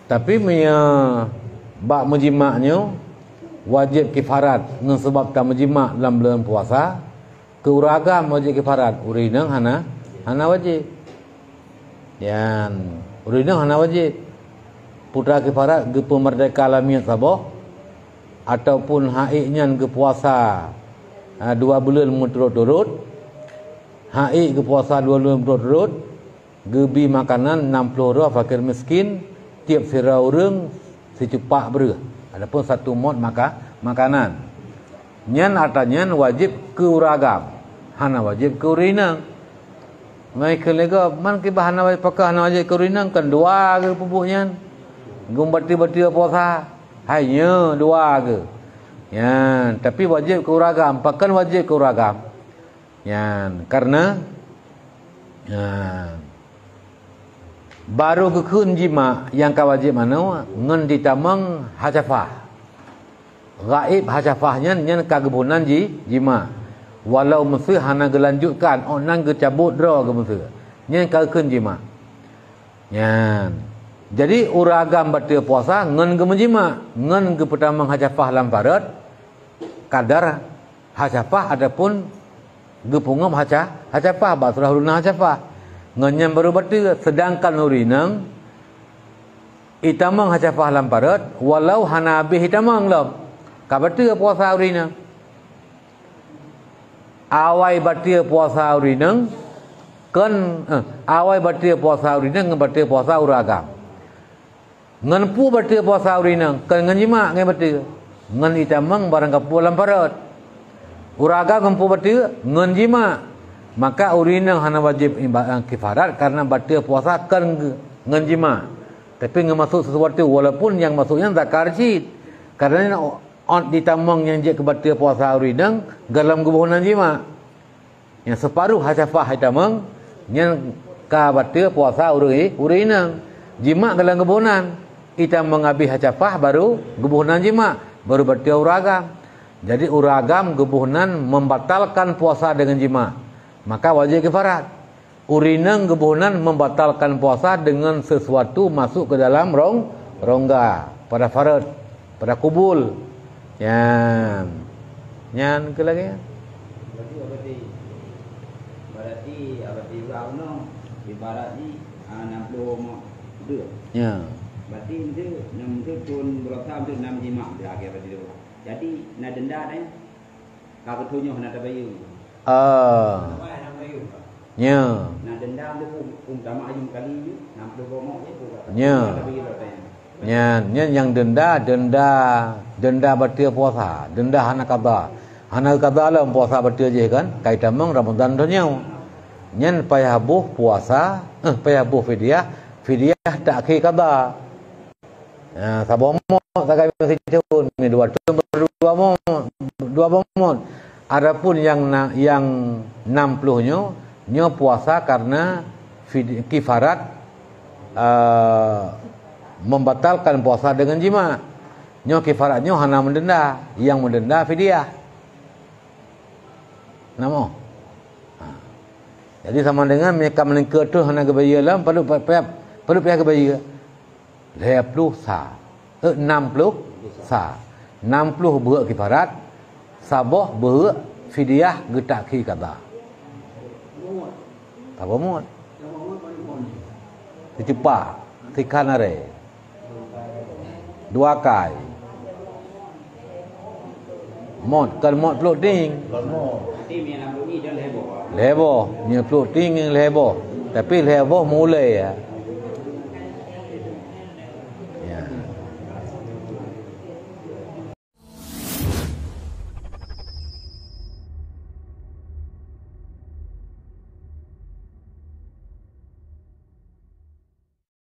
Tapi bak menjimaknya wajib kifarat dengan sebab tak menjimak dalam bulan puasa. Keuragam wajib kifarat. Urinang hana wajib. Yan urinang hana wajib. Putra kifarat ke pemerdeka alamiah sabah ataupun haiknya ke puasa 2 bulan berturut-turut. Haik ke puasa 2 bulan berturut-turut. Gebi makanan 60 orang fakir miskin. Tiap sira orang secepak berah. Adapun satu mod makanan. Nyan artinya wajib keuragam. Hana wajib keurinang. Mereka lega man ke bahana wajib pakah hana wajib keurinang kan 2 ke pupuhnya. Gumbati-bati puasa. Hanya 2 ke. Ya, tapi wajib keuragam. Pakan wajib keuragam. Ya, karena baru kekun jima yang kawajib mana ngan ditamang hajafah gaib hajafahnya nyan kagebunan jima walau mesti hana gelanjutkan onang ge cabut dra ge mesti nyan kekun jima nyan jadi uragam batal puasa ngan ge menjima ngan ge pertamang hajafah lamparat kadar hajafah adapun ge pungam hajafah basrah luna hajafah nganyam baru batal sedangkan urinang itamang hajafah lamparat walau hana habis itamang lam ka batal puasa urinang awai batal puasa urinang kan awai batal puasa urinang ngan batal puasa uragam ngan pu batal puasa urinang kan nganjima ngan batal ngan itamang barang kapu lamparat uragam ngan pu batal nganjima maka urinang hana wajib kifarat karena batal puasa kan nganjima tapi ngemasuk sesuatu walaupun yang masuknya zakar cid karena on ditamang yang je ke batal puasa urinang dalam gubuhan jima yang separuh hajafah ditamang yang ka batal puasa urinang jima dalam gubuhan itamang habis hajafah baru gubuhan jima baru batal uragam jadi uragam gubuhan membatalkan puasa dengan jima maka wajib kifarat. Urinang gebunan membatalkan puasa dengan sesuatu masuk ke dalam rongga pada farad, pada kubul. Yan ke lagi. Berarti rauno ibarat ni 60 dia. Ya. Berarti itu 6 pun berapa tu 6 jima dia akhir berarti tu. Jadi nak denda ni kalau betunya nak tabayu. Ya. Nah dendam tu utama ajung kali je 60 bomok je tu. Ya. Yang denda batal puasa, denda hana qada. Hana qada lah puasa batal je kan. Kaitan meng Ramadan tu nyau. Nyen payah buh puasa, payah buh fidyah tak ki qada. Ya, sabomok sakai mesti cun ni 2 bomok. Adapun yang 60-nya nyo puasa karena kifarat membatalkan puasa dengan jima. Nyo kifaratnya hana mendenda, yang mendenda fidyah. Namo. Jadi sama dengan mereka melingkar tu hana gebaya lah perlu pihak gebaya. 60 sa. 60 sa. 60 buat kifarat. Sabah ber fidyah getak ki kata. Tak bermut. Cepat, tikan are. 2 kai. Mod kan mod floating. Tim yang 60 ni dia lebo. Lebo, ni floating yang lebo. Tapi lebo mulai ya.